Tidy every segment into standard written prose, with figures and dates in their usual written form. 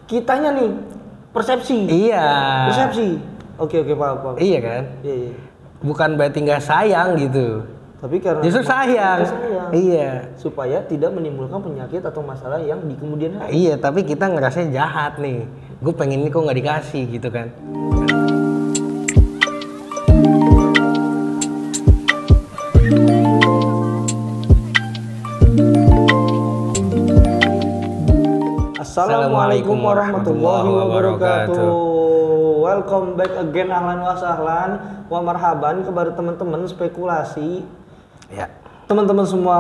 kitanya nih persepsi. Iya. Persepsi. Oke, paham. Iya kan? Iya. Bukan berarti nggak sayang gitu. Tapi karena Justru sayang. Iya. Supaya tidak menimbulkan penyakit atau masalah yang di kemudian hari. Iya, tapi kita ngerasanya jahat nih. Gue pengen ini kok nggak dikasih gitu kan. Assalamualaikum warahmatullahi wabarakatuh. Welcome back again, ahlan wa sahlan wa marhaban kepada teman-teman spekulasi. Ya. Teman-teman semua,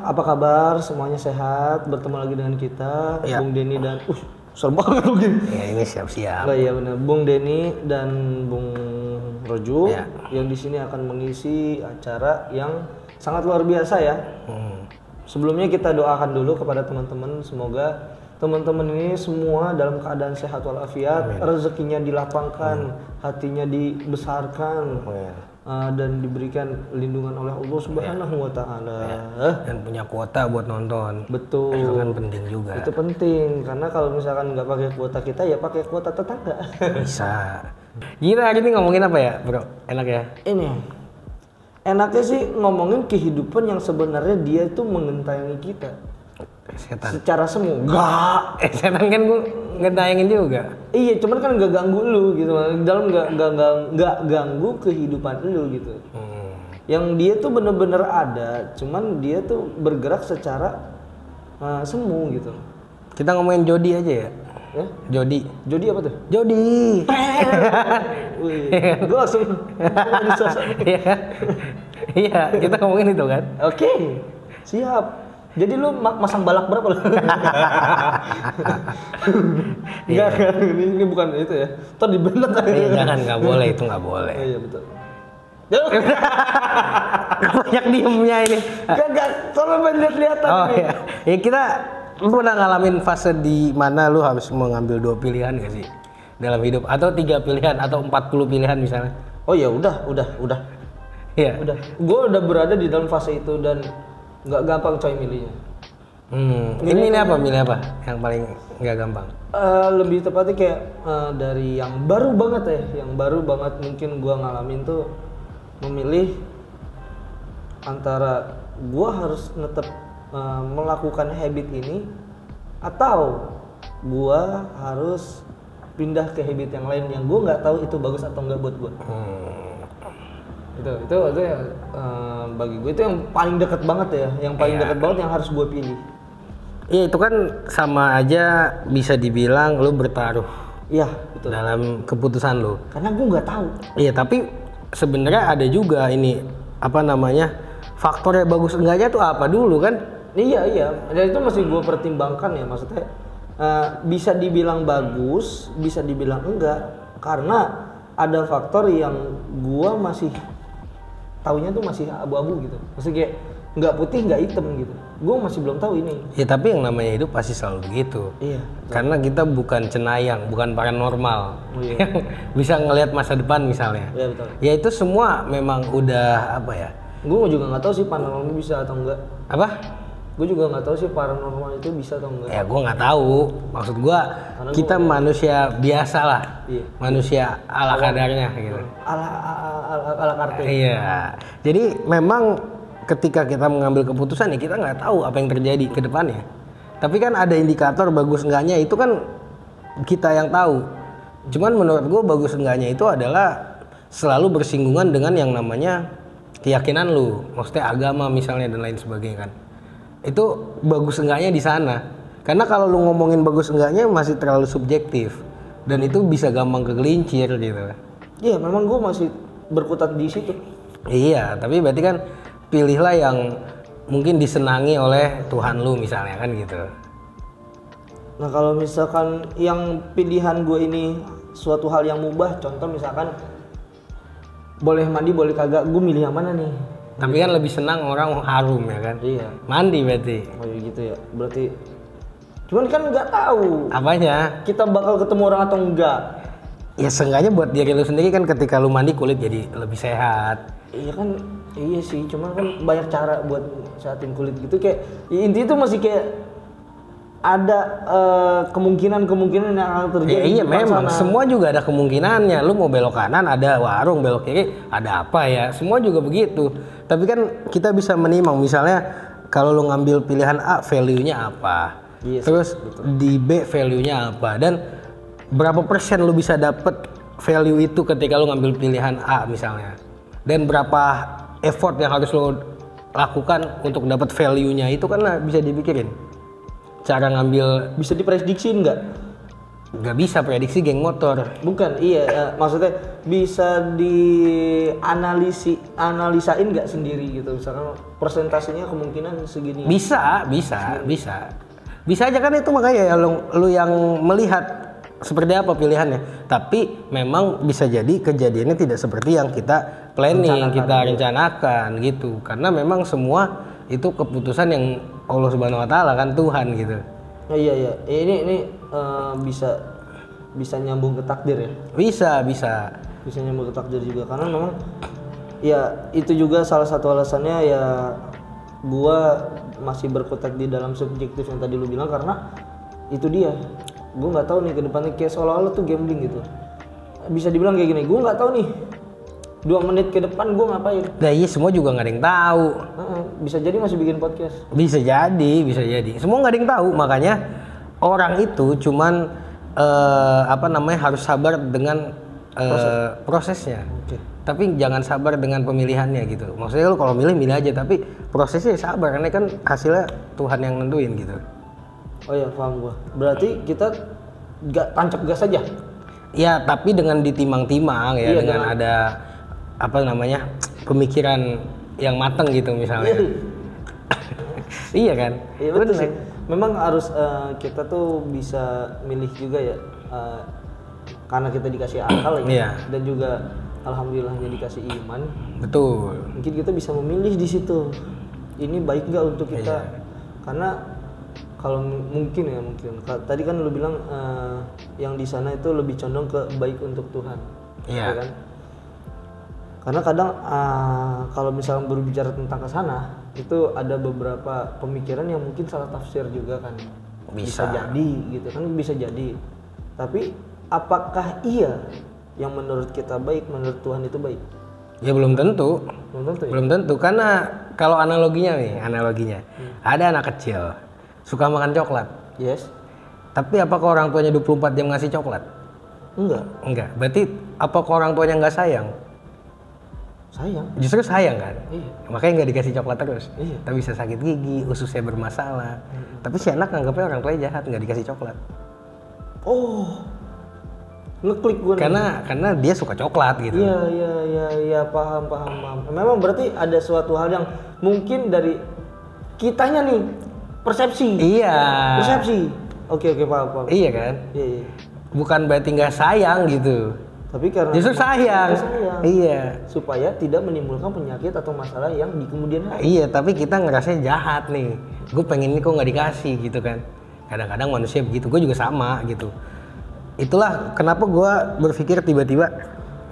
apa kabar? Semuanya sehat? Bertemu lagi dengan kita, Ya. Bung Denny dan serem banget lu gini. Ya ini siap-siap. Nah, iya benar, Bung Denny dan Bung Roju Ya. yang di sini akan mengisi acara yang sangat luar biasa ya. Sebelumnya kita doakan dulu kepada teman-teman, semoga teman-teman ini semua dalam keadaan sehat walafiat, rezekinya dilapangkan, hatinya dibesarkan, dan diberikan lindungan oleh Allah Subhanahu wa taala. Dan punya kuota buat nonton. Betul. Itu kan penting juga. Itu penting karena kalau misalkan nggak pakai kuota kita ya pakai kuota tetangga. Bisa. Gila, hari ini ngomongin apa ya, Bro? Enak ya? Ini enaknya sih ngomongin kehidupan yang sebenarnya dia itu mengentayangi kita. Setan. Secara semu. Enggak. Setan kan gue ngedayangin juga. Iya, cuman kan nggak ganggu lu gitu. Dalam nggak ganggu kehidupan lu gitu. Yang dia tuh bener-bener ada, cuman dia tuh bergerak secara semu gitu. Kita ngomongin Jody aja ya. Ya? Jody apa tuh? Jody. Wih, gue langsung Iya, kita ngomongin itu kan. Oke, siap. Jadi lu masang balak berapa lu? Enggak kan, ini bukan itu ya. Ntar dibenet aja. Jangan, nggak boleh, itu nggak boleh. Iya betul. Banyak diemnya ini. Enggak, soalnya pengen lihat-lihatan Oh nih. iya. Ya kita, lu pernah ngalamin fase di mana lu harus mengambil 2 pilihan gak sih dalam hidup, atau 3 pilihan atau 40 pilihan misalnya? Oh ya udah. Iya. Udah. Gue udah berada di dalam fase itu dan nggak gampang coy milihnya. Ini apa? Milih apa? Yang paling nggak gampang? Lebih tepatnya kayak dari yang baru banget ya, yang baru banget mungkin gue ngalamin tuh memilih antara gue harus tetap melakukan habit ini atau gue harus pindah ke habit yang lain yang gue nggak tahu itu bagus atau nggak buat gue. Itu bagi gue itu yang paling dekat banget ya, yang paling dekat banget yang harus gue pilih. Iya, itu kan sama aja bisa dibilang lu bertaruh. Iya, betul. Dalam keputusan lu. Karena gue nggak tahu. Iya, tapi sebenarnya ada juga ini apa namanya, faktor yang bagus enggaknya tuh apa dulu kan? Iya. Dan itu masih gue pertimbangkan ya, maksudnya bisa dibilang bagus, bisa dibilang enggak, karena ada faktor yang gue masih taunya tuh masih abu-abu gitu. Maksudnya kayak nggak putih nggak hitam gitu. Gue masih belum tahu ini. Ya tapi yang namanya hidup pasti selalu begitu. Iya. Karena kita bukan cenayang, bukan paranormal. Iya. Yang bisa ngelihat masa depan misalnya. Iya betul. Ya itu semua memang udah apa ya? Gue juga nggak tahu sih paranormal bisa atau enggak. Apa? Gue juga nggak tahu sih paranormal itu bisa atau enggak. Ya gue nggak tahu. Maksud gue kita manusia biasa lah. Iya. Manusia ala kadarnya gitu. Ala kartu. Iya. Jadi memang ketika kita mengambil keputusan ya kita nggak tahu apa yang terjadi ke depannya. Tapi kan ada indikator bagus enggaknya itu kan kita yang tahu. Cuman menurut gue bagus enggaknya itu adalah selalu bersinggungan dengan yang namanya keyakinan lu. Maksudnya agama misalnya dan lain sebagainya kan. Itu bagus enggaknya di sana. Karena kalau lu ngomongin bagus enggaknya masih terlalu subjektif dan itu bisa gampang kegelincir gitu. Iya, memang gue masih berkutat di situ. Iya, tapi berarti kan pilihlah yang mungkin disenangi oleh Tuhan lu misalnya kan gitu. Nah kalau misalkan yang pilihan gue ini suatu hal yang mubah, contoh misalkan boleh mandi boleh kagak, gue milih yang mana nih? Tapi kan lebih senang orang harum ya kan? Iya. Mandi berarti. Oh iya gitu ya, berarti. Cuman kan nggak tahu. Apanya? Kita bakal ketemu orang atau enggak? Ya seenggaknya buat diri lu sendiri kan ketika lu mandi kulit jadi lebih sehat. Iya kan, iya sih. Cuman kan banyak cara buat sehatin kulit gitu kayak. Ya, intinya tuh masih kayak ada kemungkinan yang akan terjadi. Iya memang sana. Semua juga ada kemungkinannya. Lu mau belok kanan ada warung, belok kiri ada apa ya, semua juga begitu. Tapi kan kita bisa menimang, misalnya kalau lu ngambil pilihan A value-nya apa, yes, terus betul. Di B value-nya apa, dan berapa persen lu bisa dapet value itu ketika lu ngambil pilihan A misalnya, dan berapa effort yang harus lu lakukan untuk dapat value-nya itu kan bisa dipikirin. Cara ngambil bisa diprediksi nggak? Nggak bisa prediksi geng motor. Bukan, iya maksudnya bisa analisain nggak sendiri gitu, misalkan persentasenya kemungkinan segini. Bisa aja kan, itu makanya ya lu yang melihat seperti apa pilihannya. Tapi memang bisa jadi kejadiannya tidak seperti yang kita planning, kita rencanakan gitu. Karena memang semua itu keputusan yang Allah Subhanahu wa taala kan, Tuhan gitu. Oh, iya. Ini bisa nyambung ke takdir ya? Bisa nyambung ke takdir juga, karena memang ya itu juga salah satu alasannya ya gua masih berkutat di dalam subjektif yang tadi lu bilang, karena itu dia. Gua nggak tahu nih ke depannya, kayak seolah-olah tuh gambling gitu. Bisa dibilang kayak gini, gua nggak tahu nih 2 menit ke depan gue ngapain. Nah iya, semua juga nggak ada yang tahu. Bisa jadi masih bikin podcast. Bisa jadi. Semua nggak ada yang tahu, makanya orang itu cuman harus sabar dengan prosesnya. Okay. Tapi jangan sabar dengan pemilihannya gitu. Maksudnya lu kalau milih aja, tapi prosesnya sabar, karena kan hasilnya Tuhan yang nentuin gitu. Oh iya, paham gua. Berarti kita nggak tancap gas aja. Ya, tapi dengan ditimang-timang ya, dengan ada pemikiran yang matang gitu misalnya. Iya kan? Iya betul sih. Memang harus kita tuh bisa milih juga ya, karena kita dikasih akal ya, dan juga alhamdulillahnya dikasih iman. Betul. Mungkin kita bisa memilih di situ. Ini baik nggak untuk kita? Karena kalau mungkin. Tadi kan lu bilang yang di sana itu lebih condong ke baik untuk Tuhan. Iya. Kan? Karena kadang kalau misalnya berbicara tentang kesana, itu ada beberapa pemikiran yang mungkin salah tafsir juga kan. Bisa jadi gitu kan, bisa jadi. Tapi apakah iya yang menurut kita baik, menurut Tuhan itu baik? Ya belum tentu. Belum tentu, karena kalau analoginya ada anak kecil suka makan coklat. Yes. Tapi apakah orang tuanya 24 jam ngasih coklat? Enggak. Berarti apakah orang tuanya nggak sayang? Sayang. Justru sayang kan? Iya. Makanya nggak dikasih coklat terus. Iya. Tapi bisa sakit gigi, ususnya bermasalah. Tapi si anak nganggapnya orang tuanya jahat, nggak dikasih coklat. Oh, ngeklik gue. Karena dia suka coklat gitu. Iya, paham. Memang berarti ada suatu hal yang mungkin dari kitanya nih, persepsi. Iya. Persepsi. Oke, paham. Iya kan? Iya. Bukan berarti nggak sayang gitu. Tapi karena justru sayang. Iya. Supaya tidak menimbulkan penyakit atau masalah yang di kemudian hari. Iya, tapi kita ngerasanya jahat nih. Gue pengen ini kok nggak dikasih gitu kan. Kadang-kadang manusia begitu. Gue juga sama gitu. Itulah kenapa gue berpikir tiba-tiba,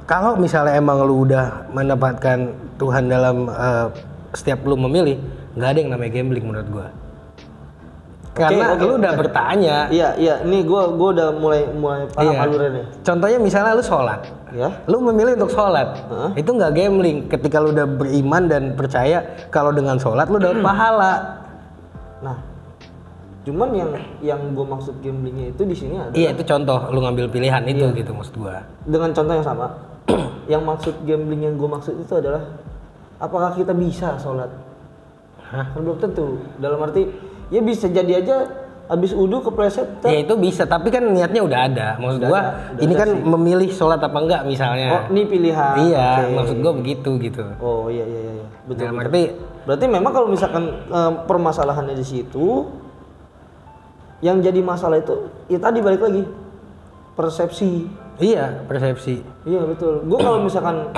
kalau misalnya emang lu udah mendapatkan Tuhan dalam setiap lu memilih, nggak ada yang namanya gambling menurut gue. Karena lu udah bertanya. Iya. Ini gue udah mulai paham alurnya. Contohnya misalnya lu sholat, ya. Lu memilih untuk sholat, itu nggak gambling. Ketika lu udah beriman dan percaya kalau dengan sholat lu dapat pahala. Nah, cuman yang gue maksud gamblingnya itu di sini adalah. Iya, itu contoh lu ngambil pilihan itu gitu maksud gue. Dengan contoh yang sama. Yang maksud gambling yang gue maksud itu adalah apakah kita bisa sholat? Kan belum tentu. Dalam arti ya bisa jadi aja habis wudu kepleset. Ya itu bisa, tapi kan niatnya udah ada. Maksud gua ini kan sih. Memilih sholat apa enggak misalnya. Oh, ini pilihan. Iya, maksud gua begitu gitu. Oh iya. Betul. Berarti memang kalau misalkan permasalahannya di situ, yang jadi masalah itu ya tadi balik lagi persepsi. Iya, persepsi. Iya betul. Gua kalau misalkan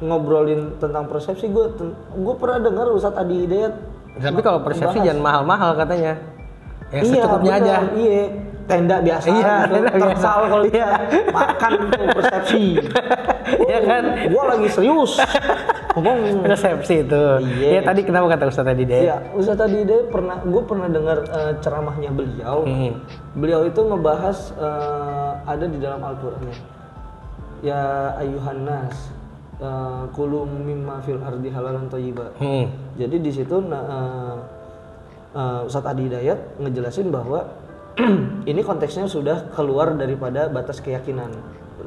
ngobrolin tentang persepsi, gua pernah dengar Ustadz Adi Hidayat. Tapi kalau persepsi jangan mahal-mahal katanya. Ya secukupnya aja. Iya, tenda biasa gitu. Terpal kalau makan itu persepsi. Iya kan? Gua lagi serius. Resepsi itu. Iya. Ya tadi kenapa kata Ustaz tadi deh? Iya, Ustaz tadi deh gue pernah dengar ceramahnya beliau. Beliau itu ngebahas ada di dalam Al-Qur'an. Ya ayuhan nas, kulu mimma fil ardi halalan thayyiba. Jadi di situ Ustaz Adi Hidayat ngejelasin bahwa ini konteksnya sudah keluar daripada batas keyakinan,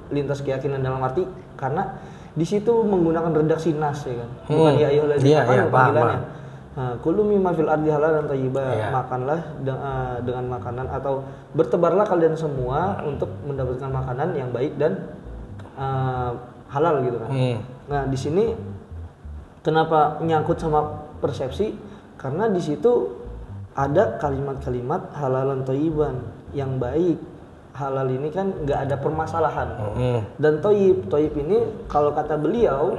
lintas keyakinan dalam arti karena di situ menggunakan redaksi nas ya kan, bukan ya ayyuhalladzina amanu panggilannya. Kulu mimma fil ardi halalan thayyiba, makanlah dengan makanan atau bertebarlah kalian semua untuk mendapatkan makanan yang baik dan halal gitu kan. Nah di sini kenapa nyangkut sama persepsi? Karena di situ ada kalimat-kalimat halalan thayyiban yang baik. Halal ini kan nggak ada permasalahan. Dan toyib ini kalau kata beliau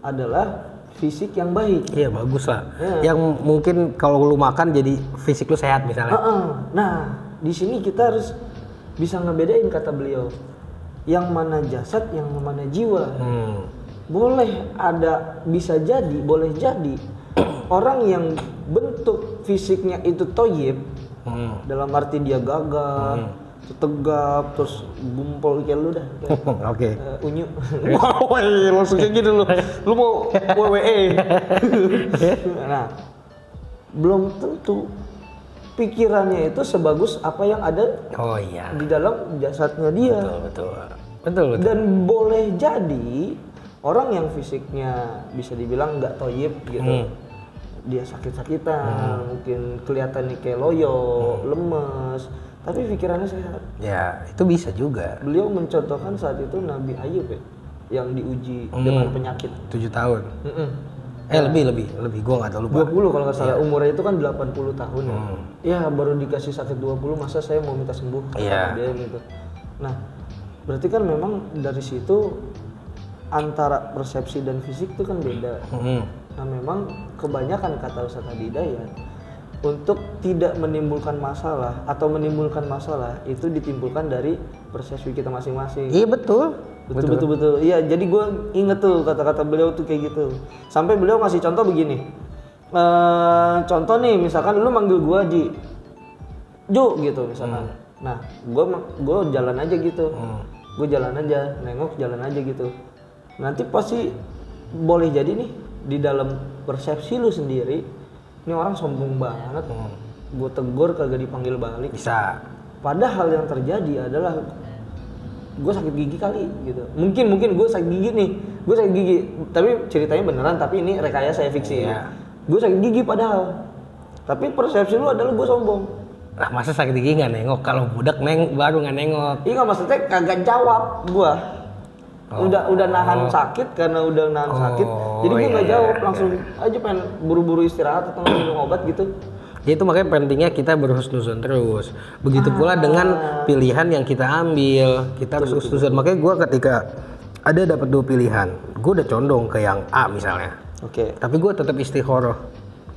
adalah fisik yang baik. Iya bagus lah. Yang mungkin kalau lu makan jadi fisik lu sehat misalnya. Nah di sini kita harus bisa ngebedain kata beliau. Yang mana jasad, yang mana jiwa. Boleh ada, bisa jadi, boleh jadi orang yang bentuk fisiknya itu toyib, dalam arti dia gagah, tegap, terus gumpol kayak lu dah. Oke. Unyu. Wow, langsung kayak gitu lu. Lu mau WWE. Nah, belum tentu pikirannya itu sebagus apa yang ada di dalam jasadnya dia. Betul. Dan boleh jadi orang yang fisiknya bisa dibilang nggak toyib gitu. Dia sakit-sakitan, mungkin kelihatannya kayak loyo, lemes, tapi pikirannya sehat. Ya, itu bisa juga. Beliau mencontohkan saat itu Nabi Ayub ya, yang diuji dengan penyakit 7 tahun. Lebih. Gua nggak tahu lupa. 20 kalau nggak salah. Umurnya itu kan 80 tahun ya. Ya, baru dikasih sakit 20, masa saya mau minta sembuh? Dia gitu. Nah, berarti kan memang dari situ antara persepsi dan fisik itu kan beda. Nah memang kebanyakan kata Ustaz Adi Hidayat untuk tidak menimbulkan masalah atau menimbulkan masalah itu ditimbulkan dari persepsi kita masing-masing. Iya betul. Iya jadi gue inget tuh kata-kata beliau tuh kayak gitu. Sampai beliau ngasih contoh begini. Contoh nih misalkan lu manggil gue Ji, Ju gitu misalkan. Nah gue jalan aja gitu. Gue jalan aja, nengok jalan aja gitu. Nanti pasti boleh jadi nih di dalam persepsi lu sendiri, ini orang sombong banget, gue tegur kagak dipanggil balik. Bisa. Padahal yang terjadi adalah gue sakit gigi kali gitu. Mungkin gue sakit gigi nih, gue sakit gigi. Tapi ceritanya beneran, tapi ini rekayasa saya fiksi ya. Gue sakit gigi padahal. Tapi persepsi lu adalah gue sombong. Lah masa sakit gigi nggak nengok? Kalau budak baru nggak nengok. Iya maksudnya kagak jawab gue. Udah nahan sakit karena udah nahan sakit. Jadi gue nggak jawab, langsung aja pengen buru-buru istirahat atau minum obat gitu. Ya itu makanya pentingnya kita berhusnuzon terus. Begitu pula dengan pilihan yang kita ambil, kita harus husnuzon. Makanya gue ketika ada dapat 2 pilihan, gue udah condong ke yang A misalnya. Tapi gue tetap istikharah.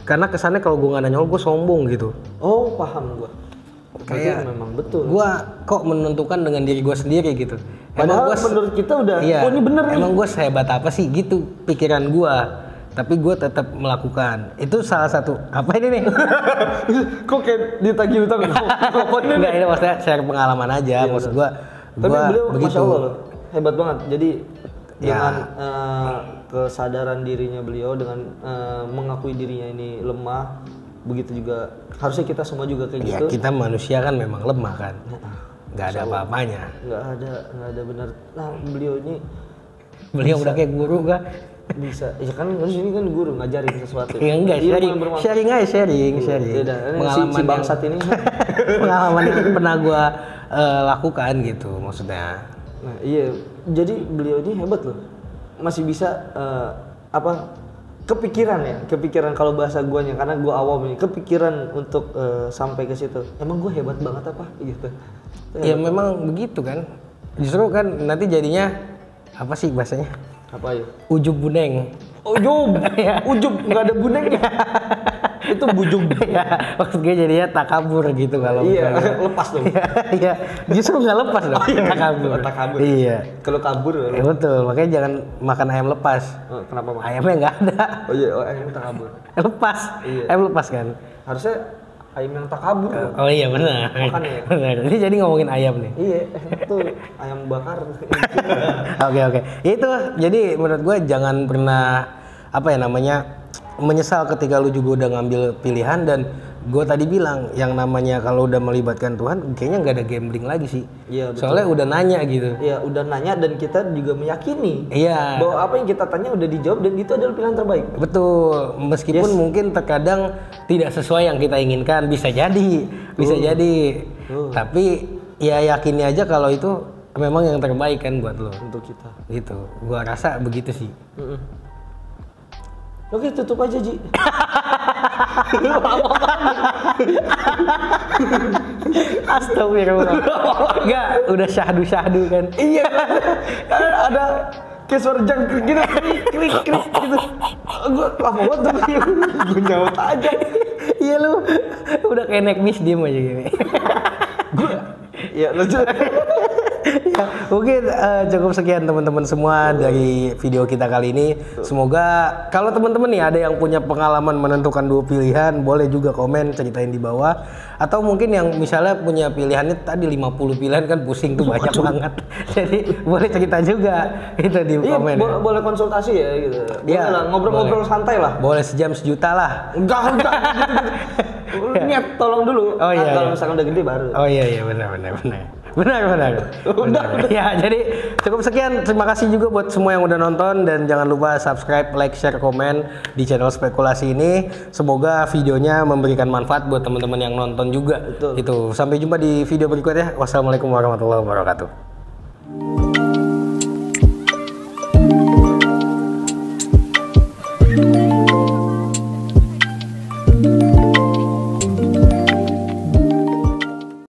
Karena kesannya kalau gue nggak nanya gue sombong gitu. Oh paham gue. Kayak memang betul. Gua kok menentukan dengan diri gue sendiri gitu. Padahal menurut kita udah, oh ini bener nih. Emang gue sehebat apa sih gitu pikiran gue. Tapi gue tetap melakukan. Itu salah satu. Apa ini nih? Kok kayak ditagih utang? Enggak, ini maksudnya share pengalaman aja. Maksud gue. Tapi beliau Masya Allah loh, hebat banget. Jadi dengan kesadaran dirinya beliau, dengan mengakui dirinya ini lemah, begitu juga harusnya kita semua juga kayak gitu. Kita manusia kan memang lemah kan, nggak ada apa-apanya. Nggak ada benar. Nah beliau udah kayak guru gak? Bisa, ya kan ini kan guru ngajarin sesuatu. Ya enggak, sharing aja. Pengalaman si bangsat ini. Pengalaman yang pernah gue lakukan gitu maksudnya. Nah iya, jadi beliau ini hebat loh, masih bisa kepikiran kalau bahasa guanya, karena gua awam nih, kepikiran untuk sampai ke situ. Emang gua hebat banget apa gitu. Ya memang begitu kan. Justru kan nanti jadinya apa sih bahasanya? Apa ya? Ujub buneng. Ujub. Ujub nggak ada bunengnya. Itu bujung. Ya, maksud gue jadinya takabur gitu kalau Iya, misalnya. lepas dong. Iya, justru nggak lepas dong. Takabur. Takabur. Iya. Kalau kabur, Ya, betul, makanya jangan makan ayam lepas. kenapa mah? Ayamnya nggak ada. Oh iya, ayam takabur. Lepas. Iya. Ayam lepas kan. Harusnya ayam yang takabur. Oh iya benar. Makan ya. Benar. Ini jadi ngomongin ayam nih. Iya, itu ayam bakar. Oke. Itu jadi menurut gue jangan pernah apa ya namanya menyesal ketika lu juga udah ngambil pilihan. Dan gue tadi bilang yang namanya kalau udah melibatkan Tuhan kayaknya nggak ada gambling lagi sih. Iya, betul. Soalnya udah nanya gitu. Iya, udah nanya dan kita juga meyakini Iya. bahwa apa yang kita tanya udah dijawab dan itu adalah pilihan terbaik. Betul, meskipun Yes. mungkin terkadang tidak sesuai yang kita inginkan, bisa jadi. Tapi ya yakini aja kalau itu memang yang terbaik kan buat lo. Untuk kita. Gitu, gua rasa begitu sih. Oke, tutup aja, Ji. Astagfirullah. Enggak, udah syahdu kan. Iya, ada kayak suara jangkrik gitu, krik gitu. Gue lama banget tuh, gue nyaut aja. Iya lu, udah kayak naik bis diem aja gini. Ya, lanjut. Ya, mungkin cukup sekian teman-teman semua dari video kita kali ini. Semoga kalau teman-teman nih ada yang punya pengalaman menentukan dua pilihan, boleh juga komen ceritain di bawah. Atau mungkin yang misalnya punya pilihannya tadi 50 pilihan kan pusing tuh banyak banget. Jadi boleh cerita juga itu di komen. Iya, boleh konsultasi ya gitu. Boleh Iya, lah, ngobrol-ngobrol santai lah. Boleh sejam sejuta lah. Enggak. Niat tolong dulu. Oh iya. Kalau misalkan udah gede baru. Oh iya benar. Udah. Ya, jadi cukup sekian. Terima kasih juga buat semua yang udah nonton dan jangan lupa subscribe, like, share, komen di channel Spekulasi ini. Semoga videonya memberikan manfaat buat teman-teman yang nonton juga. Betul. Itu. Sampai jumpa di video berikutnya. Wassalamualaikum warahmatullahi wabarakatuh.